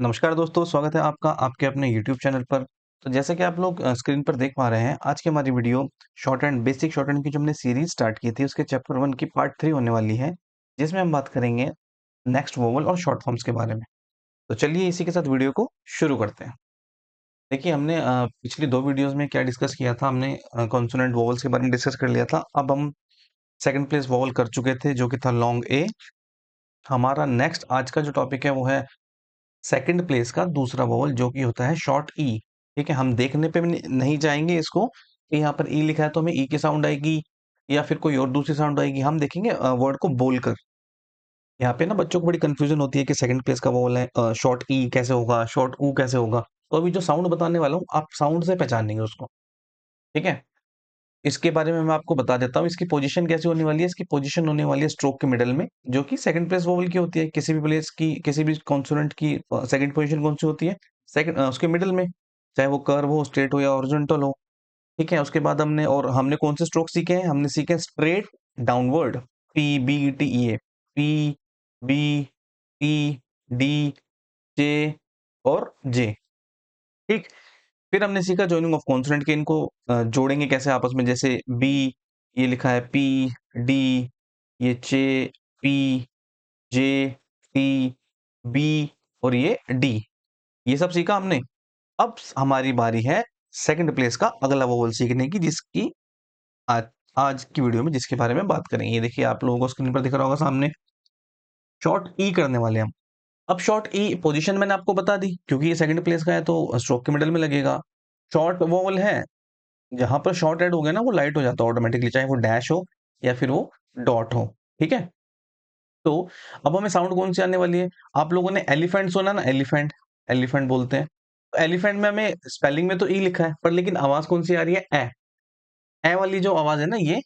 नमस्कार दोस्तों, स्वागत है आपका आपके अपने YouTube चैनल पर। तो जैसे कि आप लोग स्क्रीन पर देख पा रहे हैं, आज की हमारी video short and basic short hand की जो हमने सीरीज स्टार्ट की थी, उसके चैप्टर 1 की पार्ट 3 होने वाली है, जिसमें हम बात करेंगे नेक्स्ट वोवल और शॉर्ट फॉर्म्स के बारे में। तो चलिए इसी के साथ वीडियो को शुरू करते हैं। देखिए हमने पिछली 2 वीडियोज़ में क्या डिस्कस किया था, हमने कॉन्सोनेंट वोवेल्स के बारे में डिस्कस कर लिया था। अब हम सेकंड प्लेस वोवेल कर चुके थे, जो कि था लॉन्ग ए। हमारा नेक्स्ट आज का जो टॉपिक है वो है सेकंड प्लेस का दूसरा वोवल, जो कि होता है शॉर्ट ई। ठीक है, हम देखने पे भी नहीं जाएंगे इसको कि यहाँ पर ई लिखा है तो हमें ई की साउंड आएगी या फिर कोई और दूसरी साउंड आएगी। हम देखेंगे वर्ड को बोलकर। यहाँ पे ना बच्चों को बड़ी कंफ्यूजन होती है कि सेकंड प्लेस का वोवल है, शॉर्ट ई कैसे होगा, शॉर्ट ऊ कैसे होगा। तो अभी जो साउंड बताने वाला हूँ, आप साउंड से पहचानेंगे उसको। ठीक है, इसके बारे में मैं आपको बता देता हूँ। इसकी पोजीशन कैसे होने वाली है। इसकी पोजीशन होने वाली है स्ट्रोक के मिडल में, जो कि सेकंड प्लेस वोवल की होती है। किसी भी प्लेस की, किसी भी कॉन्सोनेंट की सेकंड पोजीशन कौन सी होती है? सेकंड, उसके मिडल में। चाहे वो कर्व हो, स्ट्रेट हो या हॉरिजॉन्टल हो। ठीक है, उसके बाद हमने कौन से स्ट्रोक सीखे हैं? हमने सीखे straight downward, P B T E A, P B T D J और जे। ठीक। फिर हमने सीखा जॉइनिंग ऑफ कॉन्सोनेंट के, इनको जोड़ेंगे कैसे आपस में। जैसे बी, ये लिखा है पी डी, ये चे पी जे टी बी और ये डी। ये सब सीखा हमने। अब हमारी बारी है सेकंड प्लेस का अगला वोवल सीखने की, जिसकी आज आज की वीडियो में जिसके बारे में बात करेंगे। ये देखिए आप लोगों को स्क्रीन पर दिख रहा होगा सामने। शॉर्ट ई करने वाले हम। अब शॉर्ट ई पोजीशन मैंने आपको बता दी, क्योंकि ये सेकंड प्लेस का है तो स्ट्रोक के मिडल में लगेगा। शॉर्ट वोवल है, जहां पर शॉर्ट ऐड हो गया ना, वो लाइट हो जाता है ऑटोमेटिकली, चाहे वो डैश हो या फिर वो डॉट हो। ठीक है, तो अब हमें साउंड कौन सी आने वाली है? आप लोगों ने एलिफेंट सुना ना, एलिफेंट, एलिफेंट बोलते हैं। तो एलिफेंट में हमें स्पेलिंग में तो ई लिखा है, पर लेकिन आवाज कौन सी आ रही है? ए वाली जो आवाज है ना, ये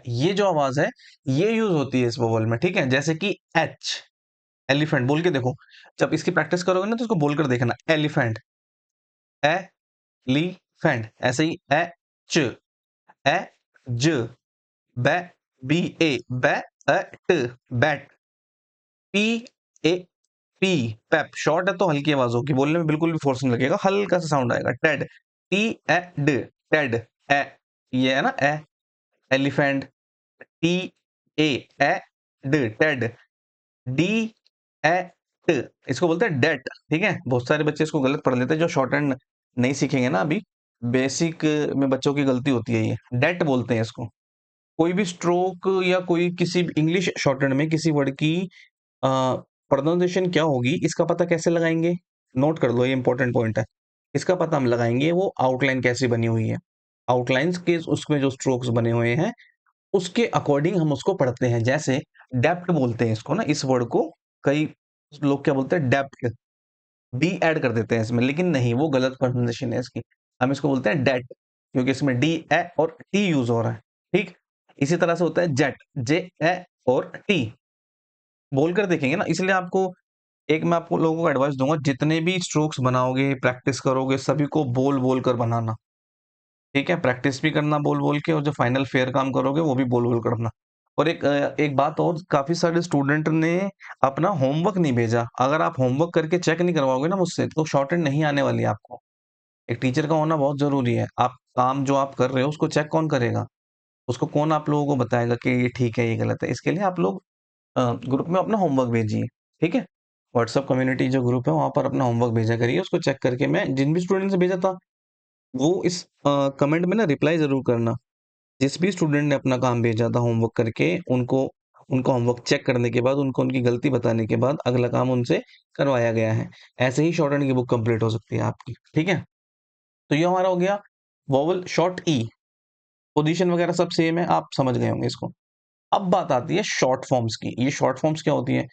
ये जो आवाज है, ये यूज होती है इस वोवल में। ठीक है, जैसे कि एच, एलिफेंट बोल के देखो। जब इसकी प्रैक्टिस करोगे ना तो इसको बोलकर देखना, एलिफेंट, एलिफेंट। ऐसे ही च, ए ज, बै बी ए, ट, bat, P A P, Pep. Short है तो हल्की आवाज होगी, बोलने में बिल्कुल भी फोर्स नहीं लगेगा, हल्का सा साउंड आएगा। टेड, टी ए ड, टेड, ए, ये है ना ए, एलिफेंट। टी ए ए ड, टेड। डी ए ट, इसको बोलते हैं डेट। ठीक है, बहुत सारे बच्चे इसको गलत पढ़ लेते हैं, जो शॉर्ट हैंड नहीं सीखेंगे ना अभी। बेसिक में बच्चों की गलती होती है, ये डेट बोलते हैं इसको। कोई भी स्ट्रोक या कोई किसी इंग्लिश शॉर्ट हैंड में किसी वर्ड की प्रोनाउंसिएशन क्या होगी, इसका पता कैसे लगाएंगे? नोट कर लो, ये इंपॉर्टेंट पॉइंट है। इसका पता हम लगाएंगे वो आउटलाइन कैसी बनी हुई है। आउटलाइंस के उसमें जो स्ट्रोक्स बने हुए हैं, उसके अकॉर्डिंग हम उसको पढ़ते हैं। जैसे डेप्थ बोलते हैं इसको ना, इस वर्ड को कई लोग क्या बोलते हैं? डेप्थ, डी ऐड कर देते हैं इसमें, लेकिन नहीं, वो गलत प्रोनाउंसिएशन है इसकी। हम इसको बोलते हैं डेट, क्योंकि इसमें डी ए और टी यूज हो रहा है। ठीक। इसी तरह से होता है जेट, जे ए और टी। बोलकर देखेंगे ना, इसलिए आपको एक मैं आपको लोगों को एडवाइस दूंगा, जितने भी स्ट्रोक्स बनाओगे, प्रैक्टिस करोगे, सभी को बोल बोल कर बनाना। ठीक है, प्रैक्टिस भी करना बोल बोल के, और जो फाइनल फेयर काम करोगे वो भी बोल बोल करना। और एक बात और, काफी सारे स्टूडेंट ने अपना होमवर्क नहीं भेजा। अगर आप होमवर्क करके चेक नहीं करवाओगे ना मुझसे, तो शॉर्ट हैंड नहीं आने वाली है आपको। एक टीचर का होना बहुत जरूरी है। आप काम जो आप कर रहे हो उसको चेक कौन करेगा? उसको कौन आप लोगों को बताएगा कि ये ठीक है ये गलत है? इसके लिए आप लोग ग्रुप में अपना होमवर्क भेजिए। ठीक है, व्हाट्सएप कम्युनिटी जो ग्रुप है, वहां पर अपना होमवर्क भेजा करिए। उसको चेक करके, मैं जिन भी स्टूडेंट से भेजा था, वो इस कमेंट में ना रिप्लाई जरूर करना। जिस भी स्टूडेंट ने अपना काम भेजा था होमवर्क करके, उनको उनका होमवर्क चेक करने के बाद, उनको उनकी गलती बताने के बाद अगला काम उनसे करवाया गया है। ऐसे ही शॉर्ट हैंड की बुक कंप्लीट हो सकती है आपकी। ठीक है, तो ये हमारा हो गया वोवल शॉर्ट ई। पोजीशन वगैरह सब सेम है, आप समझ गए होंगे इसको। अब बात आती है शॉर्ट फॉर्म्स की। ये शॉर्ट फॉर्म्स क्या होती है?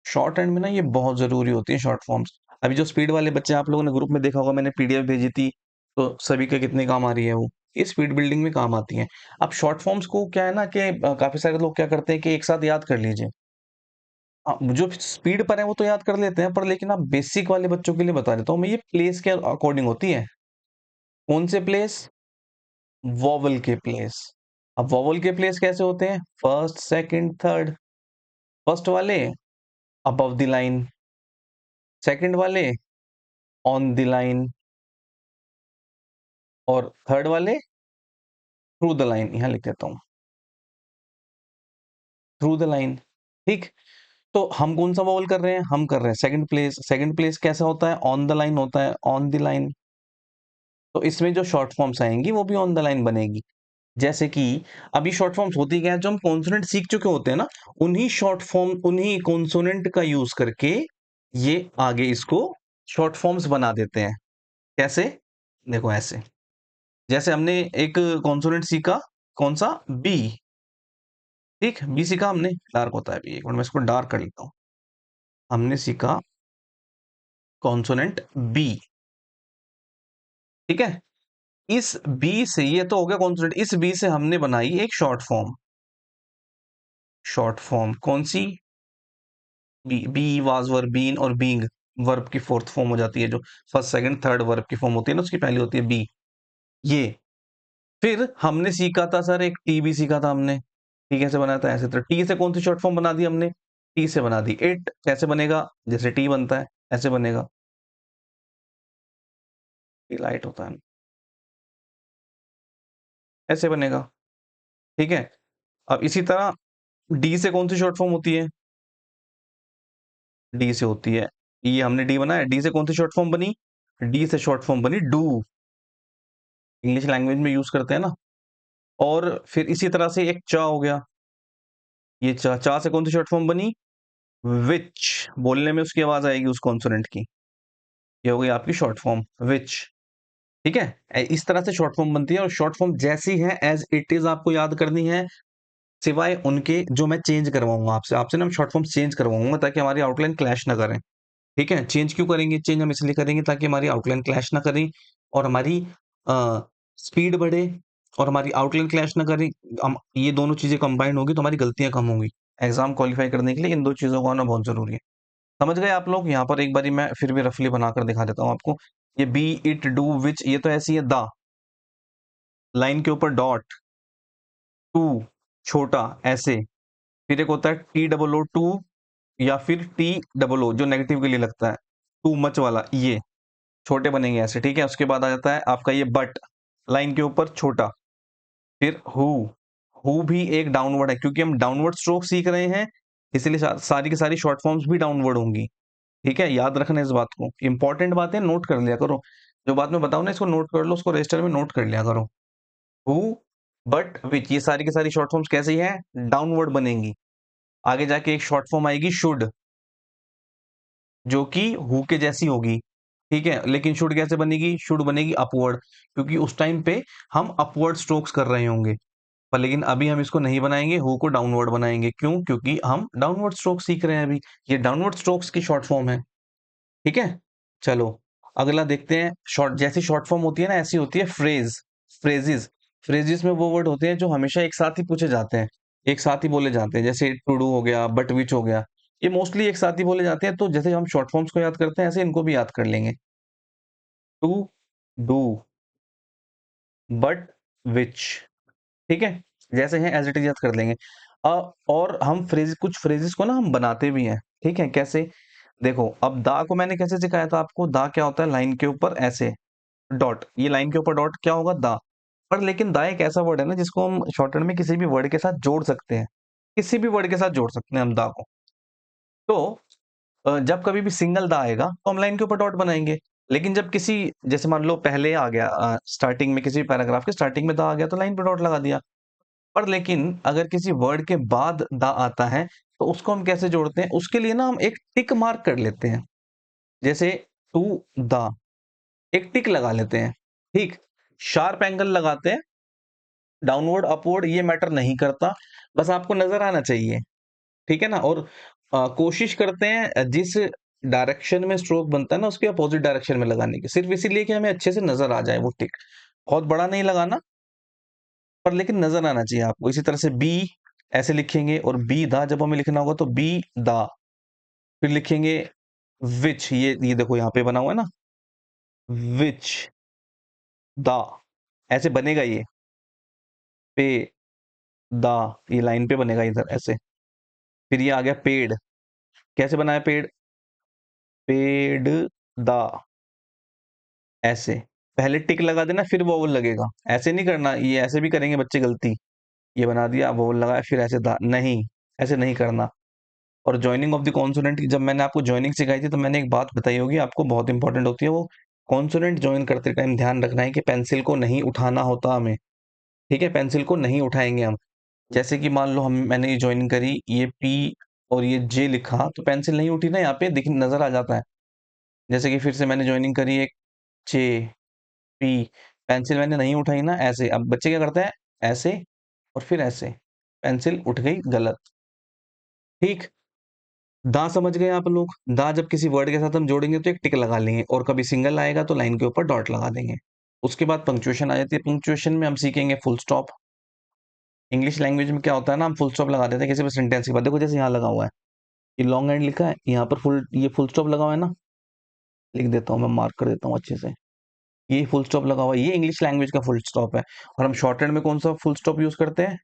शॉर्ट हैंड में ना ये बहुत जरूरी होती है शॉर्ट फॉर्म्स। अभी जो स्पीड वाले बच्चे आप लोगों ने ग्रुप में देखा होगा, मैंने पीडीएफ भेजी थी, तो सभी के कितने काम आ रही है वो, ये स्पीड बिल्डिंग में काम आती है। अब शॉर्ट फॉर्म्स को क्या है ना कि काफी सारे लोग क्या करते हैं कि एक साथ याद कर लीजिए। जो स्पीड पर है वो तो याद कर लेते हैं, पर लेकिन आप बेसिक वाले बच्चों के लिए बता देता हूँ मैं, ये प्लेस के अकॉर्डिंग होती है। कौन से प्लेस? वॉवल के प्लेस। अब वॉवल के प्लेस कैसे होते हैं? First, second, third. फर्स्ट वाले अबव द लाइन, सेकंड वाले ऑन द लाइन, और थर्ड वाले थ्रू द लाइन। यहां लिख देता हूं थ्रू द लाइन। ठीक, तो हम कौन सा वॉवल कर रहे हैं? हम कर रहे हैं सेकंड प्लेस। सेकंड प्लेस कैसा होता है? ऑन द लाइन होता है, ऑन द लाइन। तो इसमें जो शॉर्ट फॉर्म्स आएंगी वो भी ऑन द लाइन बनेगी। जैसे कि अभी शॉर्ट फॉर्म्स होती क्या है, जो हम कॉन्सोनेंट सीख चुके होते हैं ना, उन्हीं शॉर्ट फॉर्म, उन्हीं कॉन्सोनेंट का यूज करके ये आगे इसको शॉर्ट फॉर्म्स बना देते हैं। कैसे? देखो ऐसे, जैसे हमने एक कॉन्सोनेंट सीखा, कौन सा? बी। ठीक, बी सीखा हमने, डार्क होता है बी, एक मिनट मैं इसको डार्क कर लेता हूं। हमने सीखा कॉन्सोनेंट बी। ठीक है, इस बी से, ये तो हो गया कॉन्सोनेंट, इस बी से हमने बनाई एक शॉर्ट फॉर्म। शॉर्ट फॉर्म कौन सी? Be. Be was verb, been और बीइंग वर्ब की फोर्थ फॉर्म हो जाती है, जो फर्स्ट सेकंड थर्ड वर्ब की फॉर्म होती है ना, उसकी पहली होती है बी। ये फिर हमने सीखा था सर, एक टी भी सीखा था हमने। टी कैसे बनाया था? ऐसे। तो टी से कौन सी शॉर्ट फॉर्म बना दी हमने? टी से बना दी इट। कैसे बनेगा? जैसे टी बनता है ऐसे बनेगा, लाइट होता है, ऐसे बनेगा। ठीक है, अब इसी तरह डी से कौन सी शॉर्ट फॉर्म होती है? डी से होती है, ये हमने डी बनाया, डी से कौन सी शॉर्ट फॉर्म बनी? डी से शॉर्ट फॉर्म बनी डू। इंग्लिश लैंग्वेज में यूज करते हैं ना। और फिर इसी तरह से एक चा हो गया, ये चा। चा से कौन सी शॉर्ट फॉर्म बनी? विच। बोलने में उसकी आवाज आएगी उस कॉन्सोनेंट की, ये हो गई आपकी शॉर्ट फॉर्म विच। ठीक है, इस तरह से शॉर्ट फॉर्म बनती है, और शॉर्ट फॉर्म जैसी है एज इट इज आपको याद करनी है, सिवाय उनके जो मैं चेंज करवाऊंगा आपसे। आपसे ना मैं शॉर्ट फॉर्म चेंज करवाऊंगा ताकि हमारी आउटलाइन क्लैश ना करें। ठीक है, चेंज क्यों करेंगे? चेंज हम इसलिए करेंगे ताकि हमारी आउटलाइन क्लैश ना करें, और हमारी स्पीड बढ़े, और हमारी आउटलाइन क्लैश ना करें। हम ये दोनों चीजें कंबाइंड होगी तो हमारी गलतियां कम होंगी। एग्जाम क्वालिफाई करने के लिए इन दो चीजों का होना बहुत जरूरी है। समझ गए आप लोग? यहाँ पर एक बारी मैं फिर भी रफली बनाकर दिखा देता हूँ आपको। ये बी, इट, डू, विच, ये तो ऐसी है द, लाइन के ऊपर डॉट, टू छोटा ऐसे। फिर एक होता है टी डबल ओ टू, या फिर टी डबल ओ जो नेगेटिव के लिए लगता है, टू मच वाला, ये छोटे बनेंगे ऐसे। ठीक है, उसके बाद आ जाता है आपका ये बट, लाइन के ऊपर छोटा। फिर हु भी एक डाउनवर्ड है, क्योंकि हम डाउनवर्ड स्ट्रोक सीख रहे हैं, इसलिए सारी की सारी शॉर्ट फॉर्म्स भी डाउनवर्ड होंगी। ठीक है, याद रखना इस बात को, इंपॉर्टेंट बातें नोट कर लिया करो। जो बात में बताऊं ना, इसको नोट कर लो, उसको रजिस्टर में नोट कर लिया करो। हु, बट, विच, ये सारी की सारी शॉर्ट फॉर्म्स कैसी हैं? डाउनवर्ड बनेंगी। आगे जाके एक शॉर्ट फॉर्म आएगी शुड, जो कि हु के जैसी होगी। ठीक है, लेकिन शुड कैसे बनेगी? शुड बनेगी अपवर्ड, क्योंकि उस टाइम पे हम अपवर्ड स्ट्रोक्स कर रहे होंगे। पर लेकिन अभी हम इसको नहीं बनाएंगे, हु को डाउनवर्ड बनाएंगे। क्यों? क्योंकि हम डाउनवर्ड स्ट्रोक सीख रहे हैं अभी। ये डाउनवर्ड स्ट्रोक्स की शॉर्ट फॉर्म है। ठीक है, चलो अगला देखते हैं। शॉर्ट, जैसी शॉर्ट फॉर्म होती है ना, ऐसी होती है फ्रेज, फ्रेजेस। फ्रेजेस में वो वर्ड होते हैं जो हमेशा एक साथ ही पूछे जाते हैं, एक साथ ही बोले जाते हैं। जैसे टू डू हो गया, बट विच हो गया, ये मोस्टली एक साथ ही बोले जाते हैं। तो जैसे हम शॉर्ट फॉर्म्स को याद करते हैं, ऐसे इनको भी याद कर लेंगे। टू डू, बट, विच। ठीक है, जैसे हैं एज इट इज याद कर लेंगे। और हम फ्रेज, कुछ फ्रेजेस को ना हम बनाते भी हैं। ठीक है, कैसे? देखो, अब दा को मैंने कैसे सिखाया था आपको? दा क्या होता है? लाइन के ऊपर ऐसे डॉट, ये लाइन के ऊपर डॉट क्या होगा? दा। पर लेकिन दा एक ऐसा वर्ड है ना, जिसको हम शॉर्टहैंड में किसी भी वर्ड के साथ जोड़ सकते हैं, किसी भी वर्ड के साथ जोड़ सकते हैं हम दा को। तो जब कभी भी सिंगल दा आएगा तो हम लाइन के ऊपर डॉट बनाएंगे। लेकिन जब किसी, जैसे मान लो पहले आ गया, स्टार्टिंग में किसी पैराग्राफ के स्टार्टिंग में दा आ गया तो लाइन पे डॉट लगा दिया। पर लेकिन अगर किसी वर्ड के बाद दा आता है तो उसको हम कैसे जोड़ते हैं? उसके लिए ना हम एक टिक मार्क कर लेते हैं। जैसे टू द, एक टिक लगा लेते हैं। ठीक, शार्प एंगल लगाते हैं, डाउनवर्ड अपवर्ड ये मैटर नहीं करता, बस आपको नजर आना चाहिए। ठीक है ना? और कोशिश करते हैं जिस डायरेक्शन में स्ट्रोक बनता है ना, उसके अपोजिट डायरेक्शन में लगाने की, सिर्फ इसीलिए कि हमें अच्छे से नजर आ जाए वो टिक। बहुत बड़ा नहीं लगाना, पर लेकिन नजर आना चाहिए आपको। इसी तरह से बी ऐसे लिखेंगे, और बी दा जब हमें लिखना होगा तो बी दा, फिर लिखेंगे विच, ये देखो यहाँ पे बना हुआ है ना, विच दा, ऐसे बनेगा ये, पे दा, ये लाइन पे बनेगा इधर ऐसे। फिर ये आ गया पेड़, कैसे बनाया पेड़? पेड़ दा, ऐसे पहले टिक लगा देना फिर वोवल लगेगा, ऐसे नहीं करना, ये ऐसे भी करेंगे बच्चे गलती, ये बना दिया वोवल लगाया फिर ऐसे दा, नहीं ऐसे नहीं करना। और जॉइनिंग ऑफ द कॉन्सोनेंट, जब मैंने आपको जॉइनिंग सिखाई थी तो मैंने एक बात बताई होगी आपको, बहुत इंपॉर्टेंट होती है वो, कॉन्सोनेंट जॉइन करते टाइम ध्यान रखना है कि पेंसिल को नहीं उठाना होता हमें, ठीक है, पेंसिल को नहीं उठाएंगे हम। जैसे कि मान लो हम मैंने ये ज्वाइन करी, ये पी और ये जे लिखा तो पेंसिल नहीं उठी ना, यहाँ पे दिख नजर आ जाता है। जैसे कि फिर से मैंने ज्वाइनिंग करी एक जे पी, पेंसिल मैंने नहीं उठाई ना, ऐसे अब बच्चे क्या करते हैं, ऐसे और फिर ऐसे, पेंसिल उठ गई गलत। ठीक, दा समझ गए आप लोग, दा जब किसी वर्ड के साथ हम जोड़ेंगे तो एक टिक लगा लेंगे, और कभी सिंगल आएगा तो लाइन के ऊपर डॉट लगा देंगे। उसके बाद पंक्चुएशन आ जाती है, पंक्चुएशन में हम सीखेंगे फुल स्टॉप। इंग्लिश लैंग्वेज में क्या होता है ना, हम फुल स्टॉप लगा देते हैं किसी भी सेंटेंस के बाद, देखो जैसे यहाँ लगा हुआ है, ये लॉन्ग एंड लिखा है, यहाँ पर ये फुल स्टॉप लगा हुआ है ना, लिख देता हूँ मैं, मार्क कर देता हूँ अच्छे से, ये फुल स्टॉप लगा हुआ है, ये इंग्लिश लैंग्वेज का फुल स्टॉप है। और हम शॉर्ट हैंड में कौन सा फुल स्टॉप यूज करते हैं,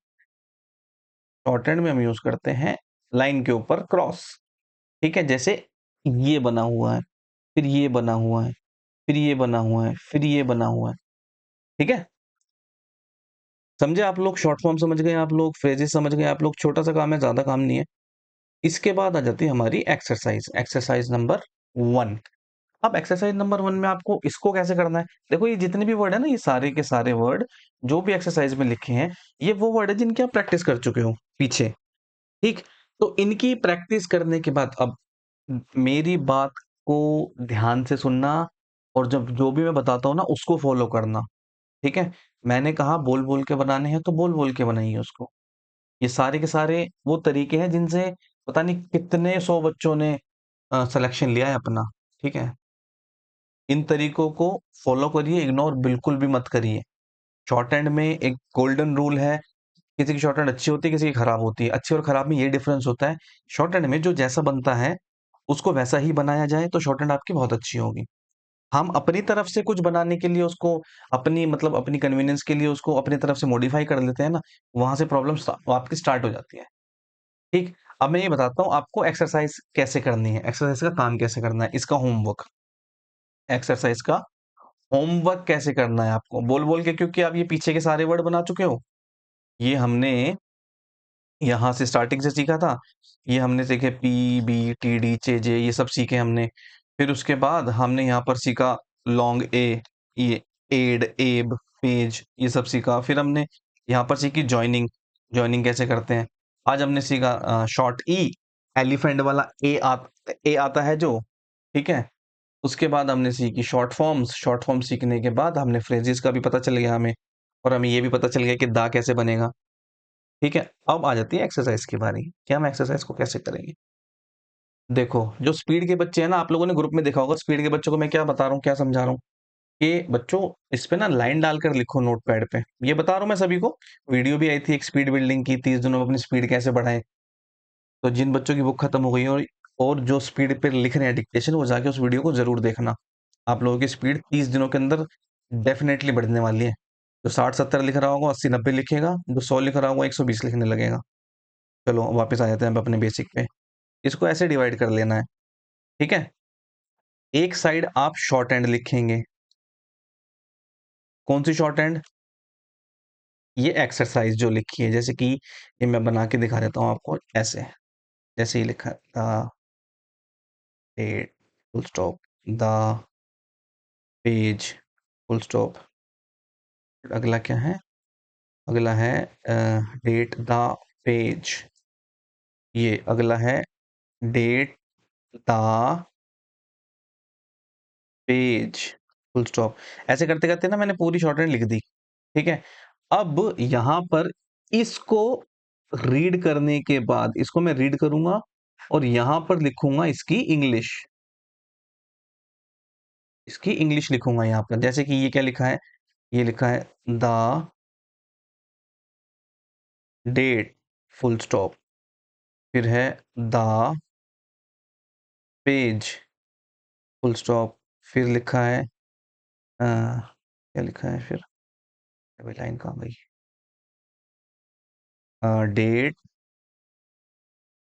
शॉर्ट हैंड में हम यूज करते हैं लाइन के ऊपर क्रॉस। ठीक है, जैसे ये बना हुआ है, फिर ये बना हुआ है, फिर ये बना हुआ है, फिर ये बना हुआ है। ठीक है, समझे आप लोग, शॉर्ट फॉर्म समझ गए आप लोग, फ्रेजेस समझ गए आप लोग, छोटा सा काम है, ज्यादा काम नहीं है। इसके बाद आ जाती है हमारी एक्सरसाइज, एक्सरसाइज नंबर 1। अब एक्सरसाइज नंबर 1 में आपको इसको कैसे करना है, देखो ये जितने भी वर्ड है ना, ये सारे के सारे वर्ड जो भी एक्सरसाइज में लिखे हैं, ये वो वर्ड है जिनकी आप प्रैक्टिस कर चुके हो पीछे। ठीक, तो इनकी प्रैक्टिस करने के बाद अब मेरी बात को ध्यान से सुनना, और जब जो भी मैं बताता हूँ ना उसको फॉलो करना। ठीक है, मैंने कहा बोल बोल के बनाने हैं तो बोल बोल के बनाइए उसको। ये सारे के सारे वो तरीके हैं जिनसे पता नहीं कितने 100 बच्चों ने सिलेक्शन लिया है अपना। ठीक है, इन तरीकों को फॉलो करिए, इग्नोर बिल्कुल भी मत करिए। शॉर्ट हैंड में एक गोल्डन रूल है, किसी की शॉर्ट हैंड अच्छी होती है, किसी की खराब होती है। अच्छी और खराब में ये डिफरेंस होता है, शॉर्ट हैंड में जो जैसा बनता है उसको वैसा ही बनाया जाए तो शॉर्ट हैंड आपकी बहुत अच्छी होगी। हम अपनी तरफ से कुछ बनाने के लिए उसको, अपनी मतलब अपनी कन्वीनियंस के लिए उसको अपनी तरफ से मॉडिफाई कर लेते हैं ना, वहां से प्रॉब्लम आपकी स्टार्ट हो जाती है। ठीक, अब मैं ये बताता हूँ आपको एक्सरसाइज कैसे करनी है, एक्सरसाइज का काम कैसे करना है, इसका होमवर्क, एक्सरसाइज का होमवर्क कैसे करना है आपको बोल बोल के, क्योंकि आप ये पीछे के सारे वर्ड बना चुके हो, ये हमने यहाँ से स्टार्टिंग से सीखा था, ये हमने सीखे पी बी टी डी चे जे, ये सब सीखे हमने। फिर उसके बाद हमने यहाँ पर सीखा लॉन्ग ए, ये एड एब पेज, ये सब सीखा। फिर हमने यहाँ पर सीखी जॉइनिंग, जॉइनिंग कैसे करते हैं। आज हमने सीखा शॉर्ट ई, एलिफेंट वाला ए आता है जो, ठीक है। उसके बाद हमने सीखी शॉर्ट फॉर्म्स, शॉर्ट फॉर्म सीखने के बाद हमने फ्रेजेस का भी पता चल गया हमें, और हमें ये भी पता चल गया कि दा कैसे बनेगा। ठीक है, अब आ जाती है एक्सरसाइज की बारी कि हम एक्सरसाइज को कैसे करेंगे। देखो जो स्पीड के बच्चे हैं ना, आप लोगों ने ग्रुप में देखा होगा, स्पीड के बच्चों को मैं क्या बता रहा हूँ, क्या समझा रहा हूँ कि बच्चों इस पे ना लाइन डालकर लिखो नोटपैड पे, ये बता रहा हूँ मैं सभी को। वीडियो भी आई थी एक स्पीड बिल्डिंग की, 30 दिनों में अपनी स्पीड कैसे बढ़ाएं। तो जिन बच्चों की बुक खत्म हो गई है और जो स्पीड पे लिख रहे हैं डिक्टेशन, वो जाके उस वीडियो को जरूर देखना। आप लोगों की स्पीड 30 दिनों के अंदर डेफिनेटली बढ़ने वाली है। जो 60-70 लिख रहा होगा 80-90 लिखेगा, जो 100 लिख रहा होगा 120 लिखने लगेगा। चलो वापस आ जाते हैं अब अपने बेसिक पे। इसको ऐसे डिवाइड कर लेना है, ठीक है। एक साइड आप शॉर्ट हैंड लिखेंगे, कौन सी शॉर्ट हैंड, ये एक्सरसाइज जो लिखी है, जैसे कि ये मैं बना के दिखा देता हूँ आपको, ऐसे जैसे ही लिखा the date full stop, the page full stop. अगला क्या है, अगला है डेट द पेज, ये अगला है date the page full stop. ऐसे करते करते ना मैंने पूरी शॉर्ट हैंड लिख दी, ठीक है। अब यहां पर इसको रीड करने के बाद, इसको मैं रीड करूंगा और यहां पर लिखूंगा इसकी इंग्लिश, इसकी इंग्लिश लिखूंगा यहां पर। जैसे कि ये क्या लिखा है, ये लिखा है द डेट फुल स्टॉप, फिर है द पेज फुल स्टॉप, फिर लिखा है क्या लिखा है फिर, अभी लाइन कहाँ गई, डेट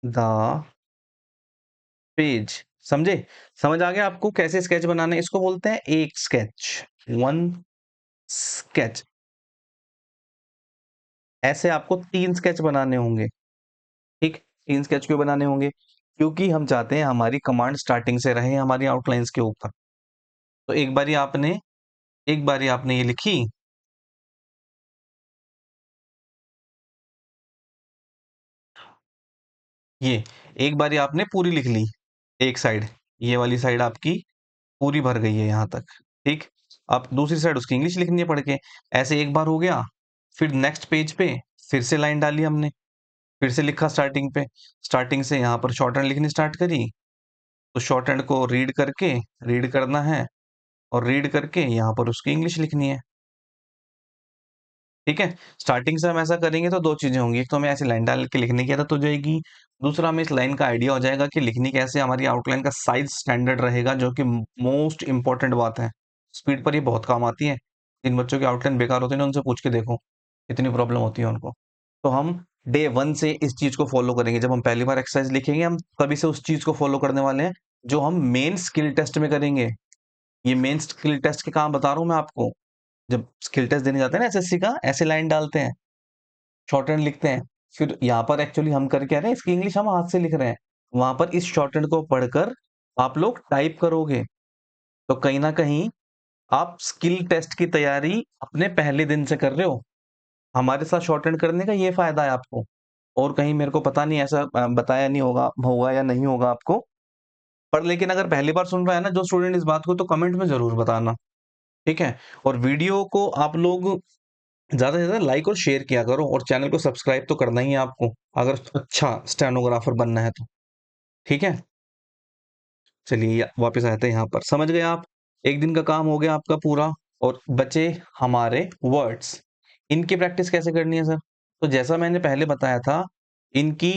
द पेज समझे? समझ आ गया आपको कैसे स्केच बनाने? इसको बोलते हैं एक स्केच, वन स्केच। ऐसे आपको 3 स्केच बनाने होंगे, ठीक? 3 स्केच क्यों बनाने होंगे? क्योंकि हम चाहते हैं हमारी कमांड स्टार्टिंग से रहे हमारी आउटलाइंस के ऊपर। तो एक बारी आपने ये लिखी, ये एक बारी आपने पूरी लिख ली, एक साइड, ये वाली साइड आपकी पूरी भर गई है यहाँ तक, ठीक? अब दूसरी साइड उसकी इंग्लिश लिखनी है पढ़ के। ऐसे एक बार हो गया, फिर नेक्स्ट पेज पे फिर से लाइन डाली हमने, फिर से लिखा स्टार्टिंग पे, स्टार्टिंग से यहाँ पर शॉर्ट हैंड लिखनी स्टार्ट करी, तो शॉर्ट हैंड को रीड करना है, और रीड करके यहाँ पर उसकी इंग्लिश लिखनी है, ठीक है? स्टार्टिंग से हम ऐसा करेंगे तो दो चीजें होंगी, एक तो हमें ऐसे लाइन डाल के लिखने की आदत हो जाएगी, दूसरा हमें इस लाइन का आइडिया हो जाएगा कि लिखनी कैसे, हमारी आउटलाइन का साइज स्टैंडर्ड रहेगा, जो कि मोस्ट इंपॉर्टेंट बात है। स्पीड पर ये बहुत काम आती है। जिन बच्चों की आउटलाइन बेकार होती है ना, उनसे पूछ के देखो, इतनी प्रॉब्लम होती है उनको। तो हम डे वन से इस चीज को फॉलो करेंगे, जब हम पहली बार एक्सरसाइज लिखेंगे हम तभी से उस चीज को फॉलो करने वाले हैं, जो हम मेन स्किल टेस्ट में करेंगे। ये मेन स्किल टेस्ट के काम बता रहा हूँ मैं आपको। जब स्किल टेस्ट देने जाते हैं ना एसएससी का, ऐसे लाइन डालते हैं, शॉर्ट हैंड लिखते हैं, फिर यहाँ पर एक्चुअली हम कर क्या रहे हैं, इसकी इंग्लिश हम हाथ से लिख रहे हैं, वहां पर इस शॉर्ट हैंड को पढ़कर आप लोग टाइप करोगे, तो कहीं ना कहीं आप स्किल टेस्ट की तैयारी अपने पहले दिन से कर रहे हो। हमारे साथ शॉर्ट हैंड करने का ये फायदा है आपको, और कहीं मेरे को पता नहीं ऐसा बताया नहीं होगा, होगा या नहीं होगा आपको, पर लेकिन अगर पहली बार सुन रहा है ना जो स्टूडेंट इस बात को, तो कमेंट में जरूर बताना, ठीक है? और वीडियो को आप लोग ज्यादा से ज्यादा लाइक और शेयर किया करो, और चैनल को सब्सक्राइब तो करना ही है आपको, अगर अच्छा स्टेनोग्राफर बनना है तो, ठीक है? चलिए वापस आते हैं यहाँ पर, समझ गए आप? एक दिन का काम हो गया आपका पूरा, और बचे हमारे वर्ड्स। इनकी प्रैक्टिस कैसे करनी है सर? तो जैसा मैंने पहले बताया था, इनकी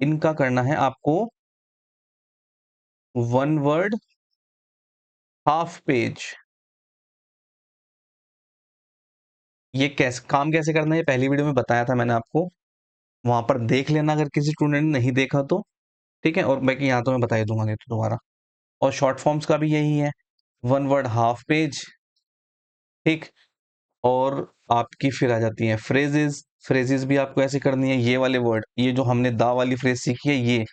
इनका करना है आपको वन वर्ड हाफ पेज। ये कैसे काम कैसे करना है, ये पहली वीडियो में बताया था मैंने आपको, वहां पर देख लेना अगर किसी स्टूडेंट ने नहीं देखा तो, ठीक है? और बाकी यहाँ तो मैं बता ही दूंगा नहीं तो दोबारा। और शॉर्ट फॉर्म्स का भी यही है, वन वर्ड हाफ पेज, ठीक? और आपकी फिर आ जाती हैं फ्रेजेस। फ्रेजेस भी आपको ऐसे करनी है, ये वाले वर्ड, ये जो हमने दा वाली फ्रेज सीखी है, ये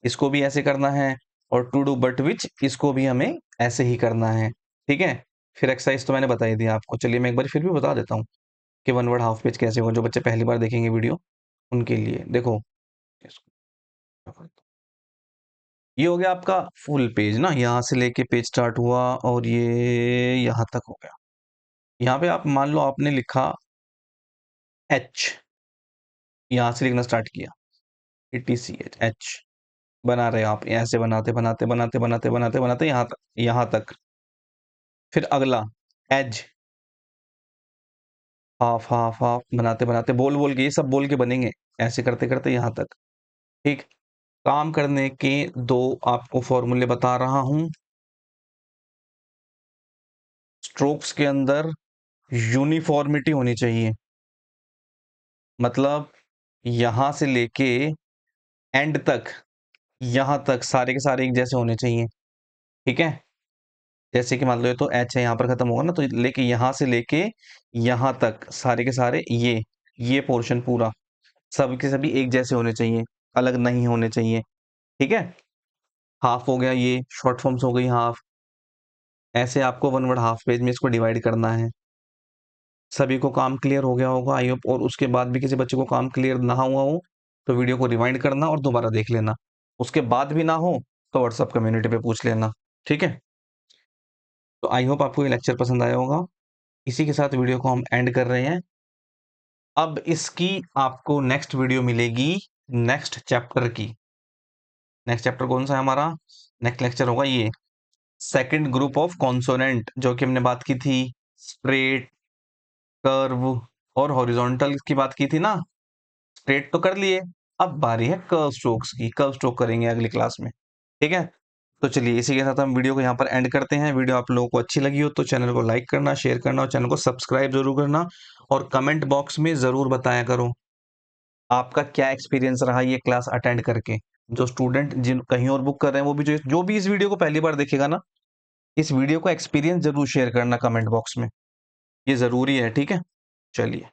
इसको भी ऐसे करना है, और टू डू बट विच इसको भी हमें ऐसे ही करना है, ठीक है? फिर एक्सरसाइज तो मैंने बता ही दिया आपको, चलिए मैं एक बार फिर भी बता देता हूँ कि वन वर्ड हाफ पेज कैसे होगा, जो बच्चे पहली बार देखेंगे वीडियो उनके लिए। देखो, ये हो गया आपका फुल पेज ना, यहाँ से लेके पेज स्टार्ट हुआ और ये यहाँ तक हो गया। यहाँ पे आप मान लो आपने लिखा एच, यहाँ से लिखना स्टार्ट किया, ATCH एच, बना रहे आप ऐसे बनाते बनाते बनाते बनाते बनाते बनाते यहाँ तक। फिर अगला एज, हाफ हाफ हाफ बनाते बनाते बोल बोल के, ये सब बोल के बनेंगे, ऐसे करते करते यहाँ तक, ठीक? काम करने के दो आपको फॉर्मूले बता रहा हूं। स्ट्रोक्स के अंदर यूनिफॉर्मिटी होनी चाहिए, मतलब यहां से लेके एंड तक, यहां तक सारे के सारे एक जैसे होने चाहिए, ठीक है? जैसे कि मान लो ये तो एच है, यहाँ पर खत्म होगा ना, तो लेके यहां से लेके यहां तक सारे के सारे ये पोर्शन पूरा सब के सभी एक जैसे होने चाहिए, अलग नहीं होने चाहिए, ठीक है? हाफ हो गया, ये शॉर्ट फॉर्म्स हो गई हाफ। ऐसे आपको वन वर्ड हाफ पेज में इसको डिवाइड करना है। सभी को काम क्लियर हो गया होगा आई होप, और उसके बाद भी किसी बच्चे को काम क्लियर ना हुआ हो तो वीडियो को रिवाइंड करना और दोबारा देख लेना, उसके बाद भी ना हो तो व्हाट्सएप कम्युनिटी पे पूछ लेना, ठीक है? तो आई होप आपको ये लेक्चर पसंद आया होगा। इसी के साथ वीडियो को हम एंड कर रहे हैं। अब इसकी आपको नेक्स्ट वीडियो मिलेगी नेक्स्ट चैप्टर की। नेक्स्ट चैप्टर कौन सा है हमारा? नेक्स्ट लेक्चर होगा ये सेकंड ग्रुप ऑफ कॉन्सोनेंट, जो कि हमने बात की थी स्ट्रेट, कर्व और हॉरिजॉन्टल की बात की थी ना। स्ट्रेट तो कर लिए, अब बारी है कर्व स्ट्रोक्स की, कर्व स्ट्रोक करेंगे अगली क्लास में, ठीक है? तो चलिए इसी के साथ हम वीडियो को यहाँ पर एंड करते हैं। वीडियो आप लोगों को अच्छी लगी हो तो चैनल को लाइक करना, शेयर करना और चैनल को सब्सक्राइब जरूर करना, और कमेंट बॉक्स में जरूर बताया करो आपका क्या एक्सपीरियंस रहा ये क्लास अटेंड करके। जो स्टूडेंट जिन कहीं और बुक कर रहे हैं वो भी जो भी इस वीडियो को पहली बार देखेगा ना, इस वीडियो का एक्सपीरियंस जरूर शेयर करना कमेंट बॉक्स में, ये जरूरी है, ठीक है? चलिए।